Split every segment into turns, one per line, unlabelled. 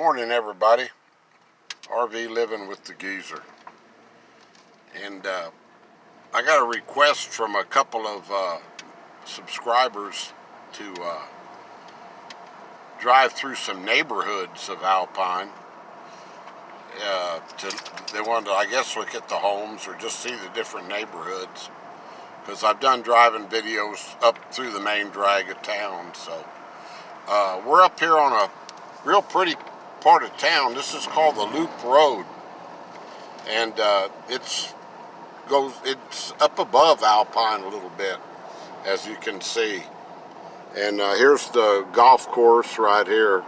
Morning, everybody. RV living with the geezer. And I got a request from a couple of subscribers to drive through some neighborhoods of Alpine. They wanted to, I guess, look at the homes or just see the different neighborhoods. Because I've done driving videos up through the main drag of town. So we're up here on a real pretty part of town. This is called the Loop Road, and it's up above Alpine a little bit, as you can see. And here's the golf course right here.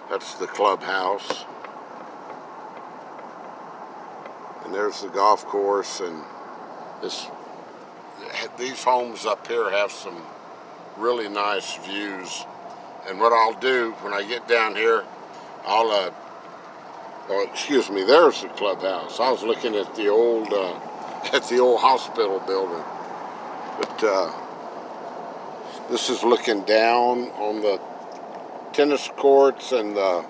That's the clubhouse, and there's the golf course. And these homes up here have some really nice views. And what I'll do when I get down here, oh, excuse me, there's the clubhouse. I was looking at the old hospital building. But this is looking down on the tennis courts and the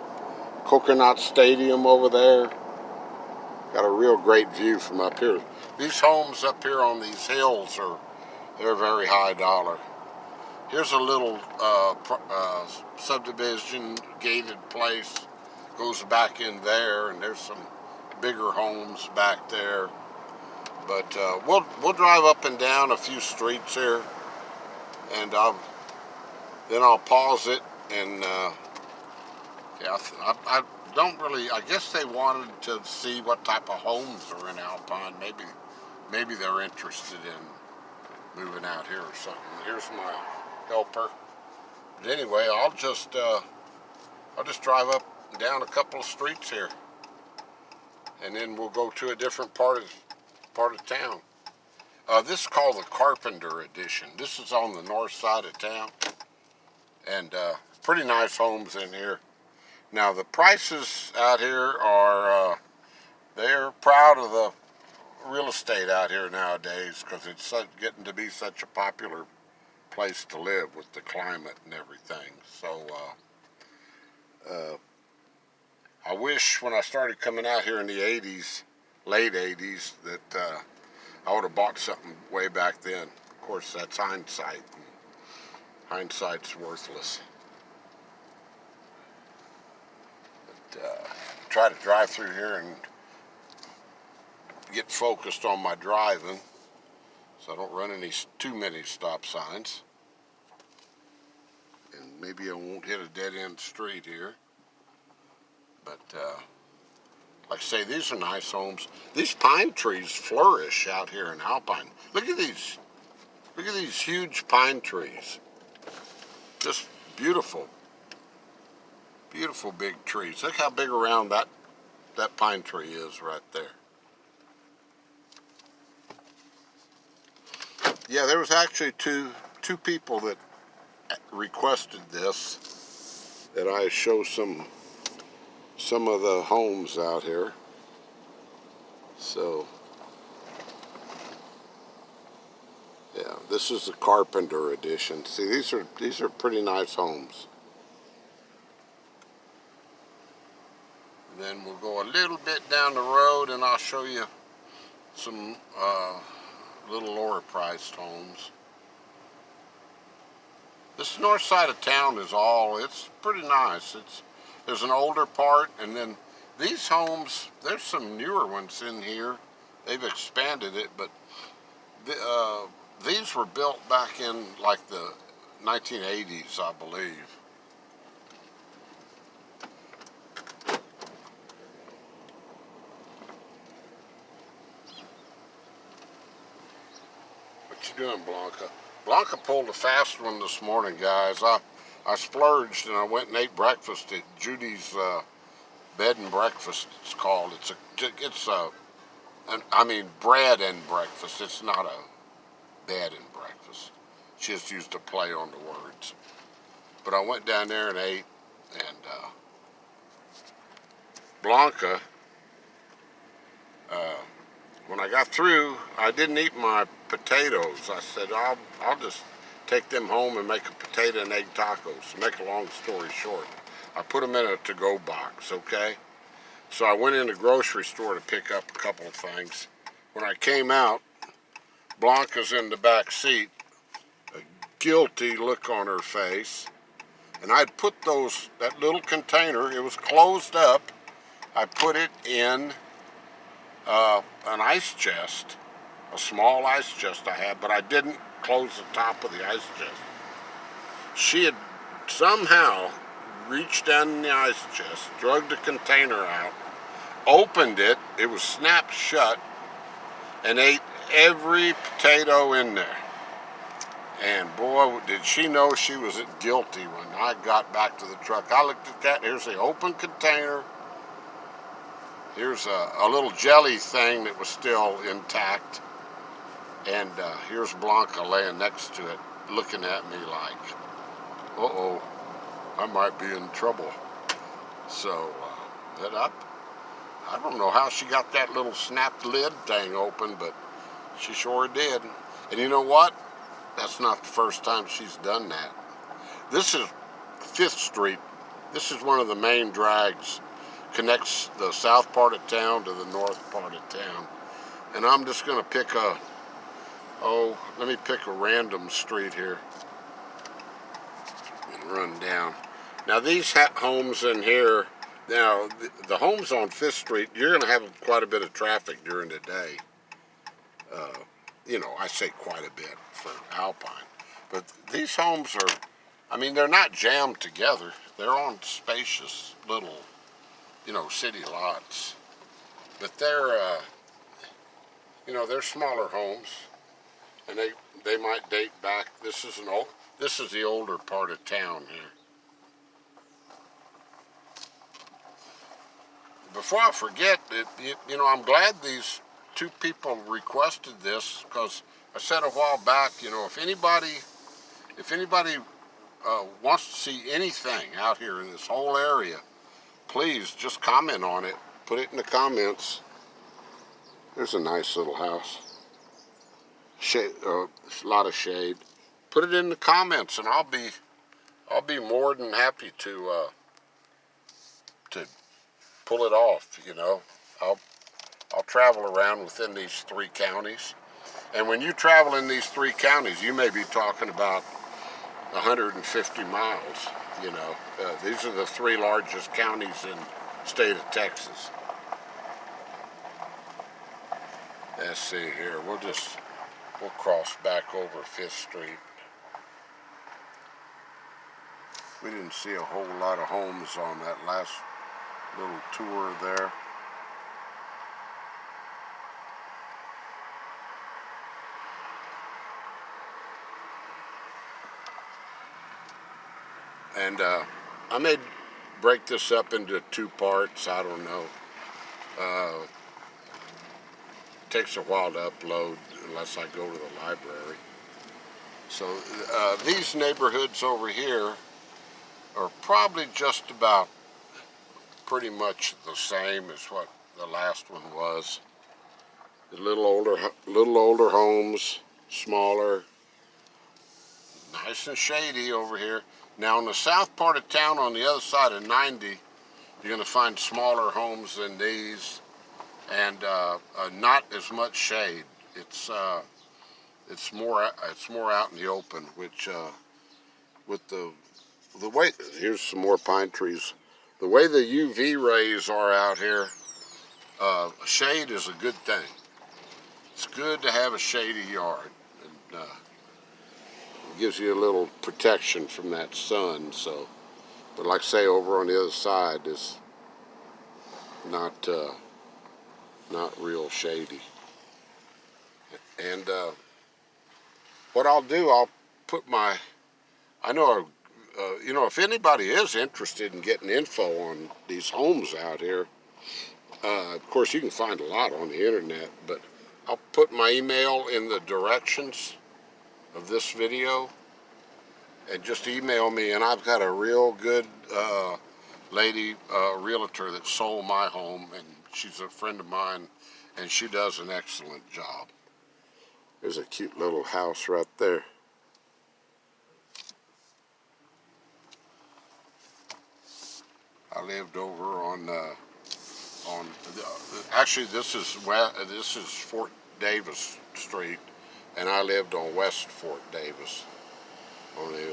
Coconut Stadium over there. Got a real great view from up here. These homes up here on these hills they're very high dollar. Here's a little subdivision, gated place. Goes back in there, and there's some bigger homes back there. But we'll drive up and down a few streets here, and then I'll pause it. And yeah, I don't really. I guess they wanted to see what type of homes are in Alpine. Maybe they're interested in moving out here or something. Here's my helper. But anyway, I'll just drive up and down a couple of streets here, and then we'll go to a different part of town. This is called the Carpenter edition. This is on the north side of town, and pretty nice homes in here. Now the prices out here are they're proud of the real estate out here nowadays, because it's getting to be such a popular place to live with the climate and everything. So I wish when I started coming out here in the 80s, late 80s, that I would have bought something way back then. Of course, that's hindsight. Hindsight's worthless. But try to drive through here and get focused on my driving, so I don't run too many stop signs. And maybe I won't hit a dead-end street here. But like I say, these are nice homes. These pine trees flourish out here in Alpine. Look at these. Look at these huge pine trees. Just beautiful. Beautiful big trees. Look how big around that pine tree is right there. Yeah, there was actually two people that requested this, that I show some of the homes out here. So yeah, this is the Carpenter edition. See, these are pretty nice homes. And then we'll go a little bit down the road, and I'll show you some little lower priced homes. This north side of town it's pretty nice. There's an older part, and then these homes, there's some newer ones in here. They've expanded it, but these were built back in like the 1980s, I believe. What you doing, Blanca? Blanca pulled a fast one this morning, guys. I splurged and I went and ate breakfast at Judy's Bed and Breakfast. It's called. I mean bread and breakfast. It's not a bed and breakfast. She just used a play on the words. But I went down there and ate, and Blanca. When I got through, I didn't eat my potatoes. I said, I'll just take them home and make a potato and egg tacos. To make a long story short, I put them in a to-go box, okay? So I went in the grocery store to pick up a couple of things. When I came out, Blanca's in the back seat, a guilty look on her face. And I'd put that little container, it was closed up, I put it in an ice chest, a small ice chest I had, but I didn't close the top of the ice chest. She had somehow reached down in the ice chest, drug the container out, opened it, it was snapped shut, and ate every potato in there. And boy, did she know she was guilty when I got back to the truck. I looked at that, here's the open container. Here's a little jelly thing that was still intact. And here's Blanca laying next to it, looking at me like, uh-oh, I might be in trouble. So, I don't know how she got that little snapped lid thing open, but she sure did. And you know what? That's not the first time she's done that. This is 5th Street. This is one of the main drags. Connects the south part of town to the north part of town. And I'm just going to pick let me pick a random street here and run down. Now these homes in here, now the homes on 5th Street, you're going to have quite a bit of traffic during the day. You know, I say quite a bit for Alpine. But these homes are, I mean, they're not jammed together. They're on spacious little, you know, city lots. But they're, you know, they're smaller homes. And they might date back, this is the older part of town here. Before I forget, you know, I'm glad these 2 people requested this, because I said a while back, you know, if anybody wants to see anything out here in this whole area, please just comment on it. Put it in the comments. There's a nice little house. Shade, a lot of shade. Put it in the comments, and I'll be more than happy to pull it off. You know, I'll travel around within these 3 counties. And when you travel in these 3 counties, you may be talking about 150 miles, you know. These are the 3 largest counties in the state of Texas. Let's see here. We'll cross back over 5th Street. We didn't see a whole lot of homes on that last little tour there. And I may break this up into 2 parts, I don't know. Takes a while to upload unless I go to the library. So these neighborhoods over here are probably just about pretty much the same as what the last one was. The little older homes, smaller, nice and shady over here. Now in the south part of town, on the other side of 90, you're going to find smaller homes than these, and not as much shade. It's more out in the open, which with the way, here's some more pine trees. The way the UV rays are out here, shade is a good thing. It's good to have a shady yard, and it gives you a little protection from that sun. So, but like I say, over on the other side is not real shady. And what I'll do, I'll put I know, you know, if anybody is interested in getting info on these homes out here, of course you can find a lot on the internet, but I'll put my email in the directions of this video, and just email me. And I've got a real good lady, realtor that sold my home, and she's a friend of mine, and she does an excellent job. There's a cute little house right there. I lived over on actually this is Fort Davis Street, and I lived on West Fort Davis, on the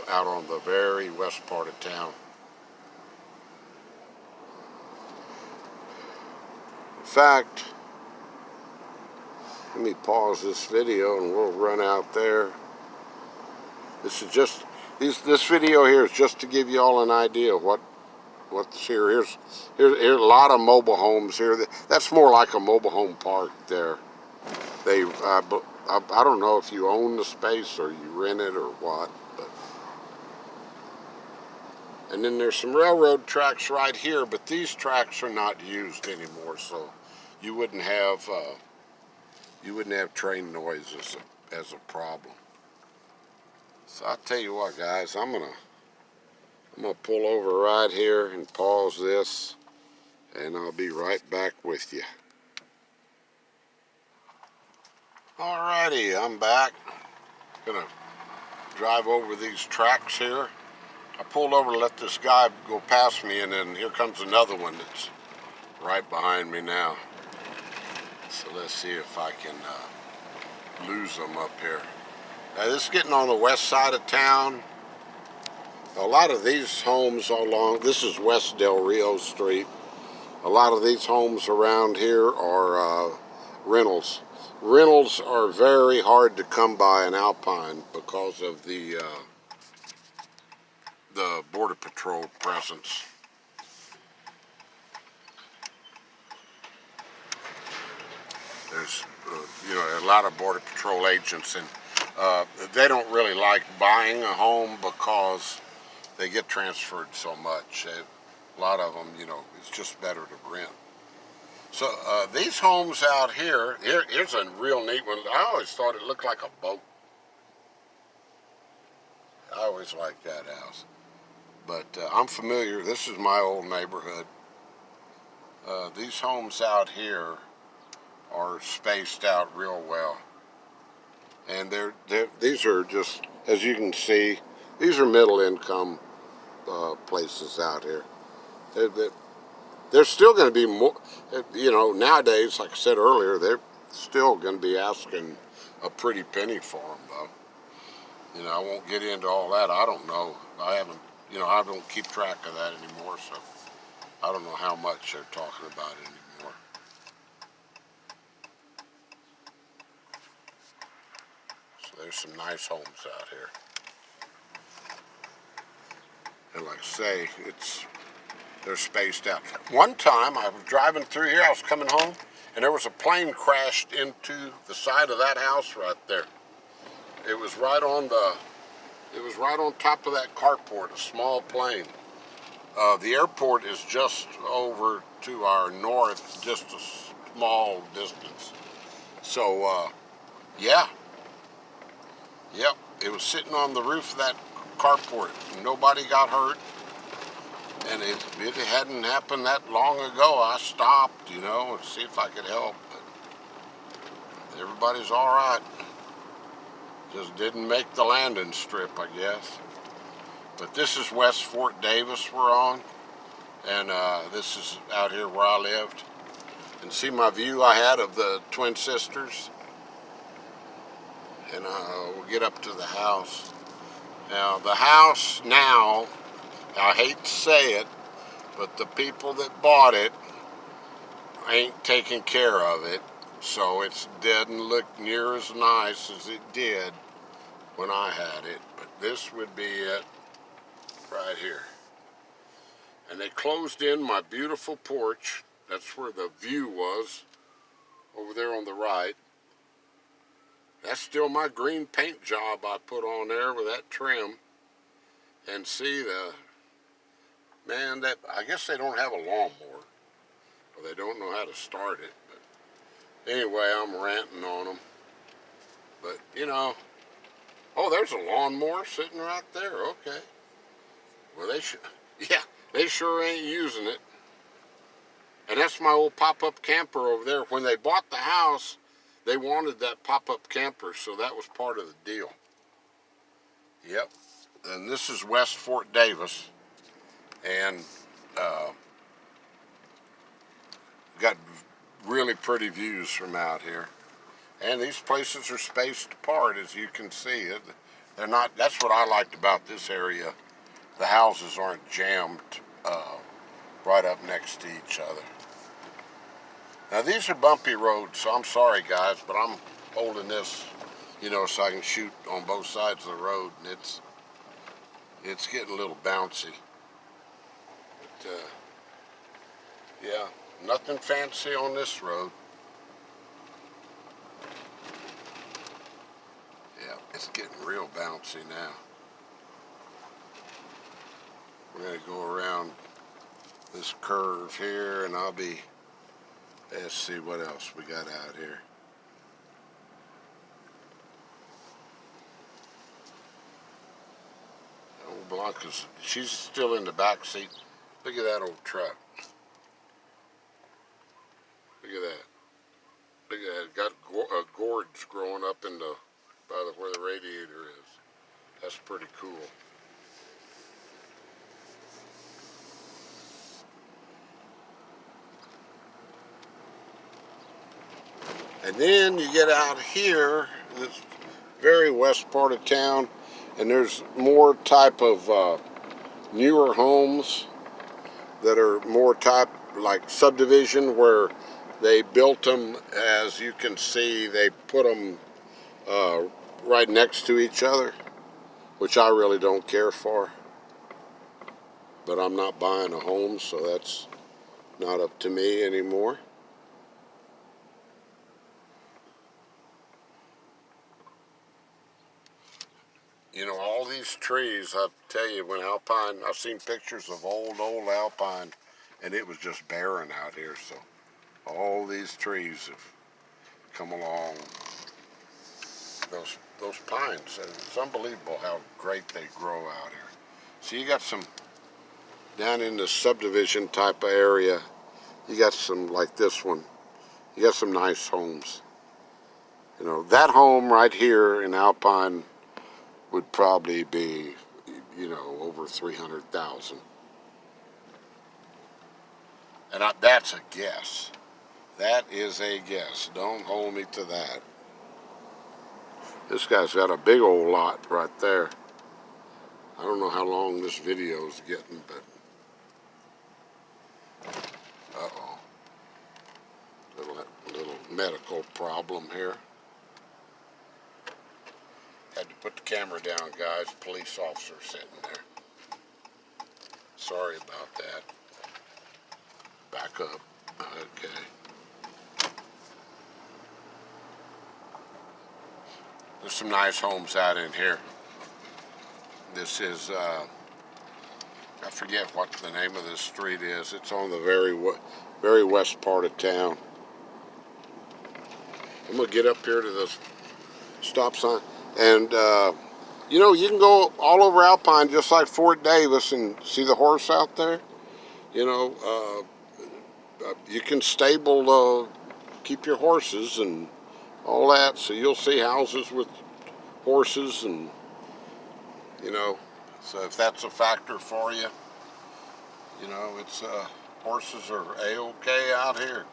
out on the very west part of town. In fact, let me pause this video and we'll run out there. This is just this video here is just to give you all an idea of what's here. Here's a lot of mobile homes here. That's more like a mobile home park there. They I don't know if you own the space or you rent it or what, but. And then there's some railroad tracks right here, but these tracks are not used anymore, so you wouldn't have train noise as a problem. So I'll tell you what, guys, I'm gonna pull over right here and pause this, and I'll be right back with you. Alrighty, I'm back. Gonna drive over these tracks here. I pulled over to let this guy go past me, and then here comes another one that's right behind me now. So let's see if I can lose them up here. Now, this is getting on the west side of town. A lot of these homes along, this is West Del Rio Street. A lot of these homes around here are rentals. Rentals are very hard to come by in Alpine because of the Border Patrol presence. There's a lot of Border Patrol agents, and they don't really like buying a home because they get transferred so much. A lot of them, it's just better to rent. So these homes out here's a real neat one. I always thought it looked like a boat. I always liked that house. But I'm familiar. This is my old neighborhood. These homes out here are spaced out real well. And these are just, as you can see, these are middle income places out here. They're still going to be more, nowadays, like I said earlier, they're still going to be asking a pretty penny for them, though. I won't get into all that. I don't know. I don't keep track of that anymore, so I don't know how much they're talking about anymore. So there's some nice homes out here. And like I say, they're spaced out. One time I was driving through here, I was coming home, and there was a plane crashed into the side of that house right there. It was right on top of that carport, a small plane. The airport is just over to our north, just a small distance. So, yeah. Yep, it was sitting on the roof of that carport. Nobody got hurt. And it hadn't happened that long ago. I stopped, and see if I could help. But everybody's all right. Just didn't make the landing strip, I guess. But this is West Fort Davis we're on. And this is out here where I lived. And see my view I had of the twin sisters. And we'll get up to the house. Now, the house now, I hate to say it, but the people that bought it ain't taking care of it. So it doesn't look near as nice as it did when I had it. But this would be it right here. And they closed in my beautiful porch. That's where the view was, over there on the right. That's still my green paint job I put on there with that trim. And see man, I guess they don't have a lawnmower, or they don't know how to start it. But anyway, I'm ranting on them. But oh, there's a lawnmower sitting right there. Okay. Well, they sure ain't using it. And that's my old pop-up camper over there. When they bought the house, they wanted that pop-up camper, so that was part of the deal. Yep. And this is West Fort Davis. And got really pretty views from out here. And these places are spaced apart, as you can see. They're not. That's what I liked about this area. The houses aren't jammed right up next to each other. Now these are bumpy roads, so I'm sorry guys, but I'm holding this, so I can shoot on both sides of the road, and it's getting a little bouncy. But yeah, nothing fancy on this road. Yeah, it's getting real bouncy now. We're going to go around this curve here, and let's see what else we got out here. Old Blanca's, she's still in the back seat. Look at that old truck. Look at that. Look at that. It got a gorge growing up in where the radiator is. That's pretty cool. And then you get out here, this very west part of town, and there's more type of newer homes that are more type like subdivision, where they built them, as you can see, they put them right next to each other, which I really don't care for. But I'm not buying a home, so that's not up to me anymore. All these trees, I tell you, when Alpine, I've seen pictures of old Alpine, and it was just barren out here, so all these trees have come along. Those pines, and it's unbelievable how great they grow out here. So you got some, down in the subdivision type of area, you got some like this one, you got some nice homes. That home right here in Alpine would probably be, over 300,000. And that's a guess. That is a guess. Don't hold me to that. This guy's got a big old lot right there. I don't know how long this video is getting, but uh-oh. Little medical problem here. Had to put the camera down, guys. Police officer sitting there. Sorry about that. Back up. Okay. There's some nice homes out in here. This is, I forget what the name of this street is. It's on the very west part of town. I'm going to get up here to the stop sign. And, you can go all over Alpine, just like Fort Davis, and see the horse out there. You can stable, keep your horses and all that. So you'll see houses with horses and, so if that's a factor for you, it's, horses are A-okay out here.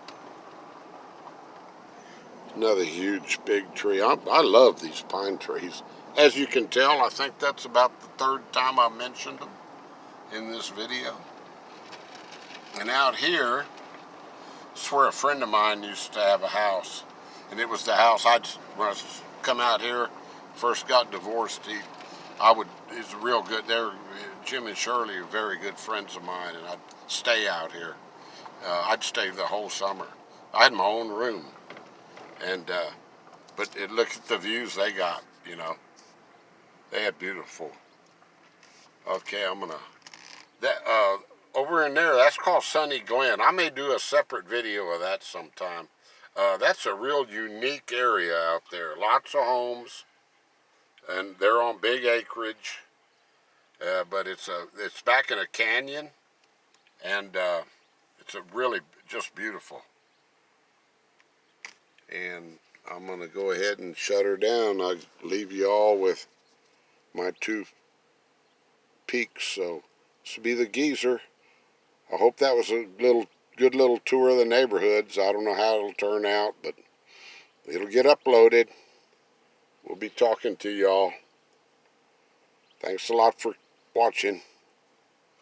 Another huge big tree. I love these pine trees. As you can tell, I think that's about the third time I mentioned them in this video. And out here, it's where a friend of mine used to have a house. And it was the house when I come out here, first got divorced, he's real good. Jim and Shirley are very good friends of mine, and I'd stay out here. I'd stay the whole summer. I had my own room. And, but look at the views they got, They had beautiful. Okay, over in there, that's called Sunny Glen. I may do a separate video of that sometime. That's a real unique area out there. Lots of homes, and they're on big acreage. But it's back in a canyon, and it's really just beautiful. And I'm going to go ahead and shut her down. I'll leave you all with my two peaks. So this will be the geezer. I hope that was a good little tour of the neighborhoods. I don't know how it'll turn out, but it'll get uploaded. We'll be talking to y'all. Thanks a lot for watching.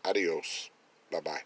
Adios. Bye-bye.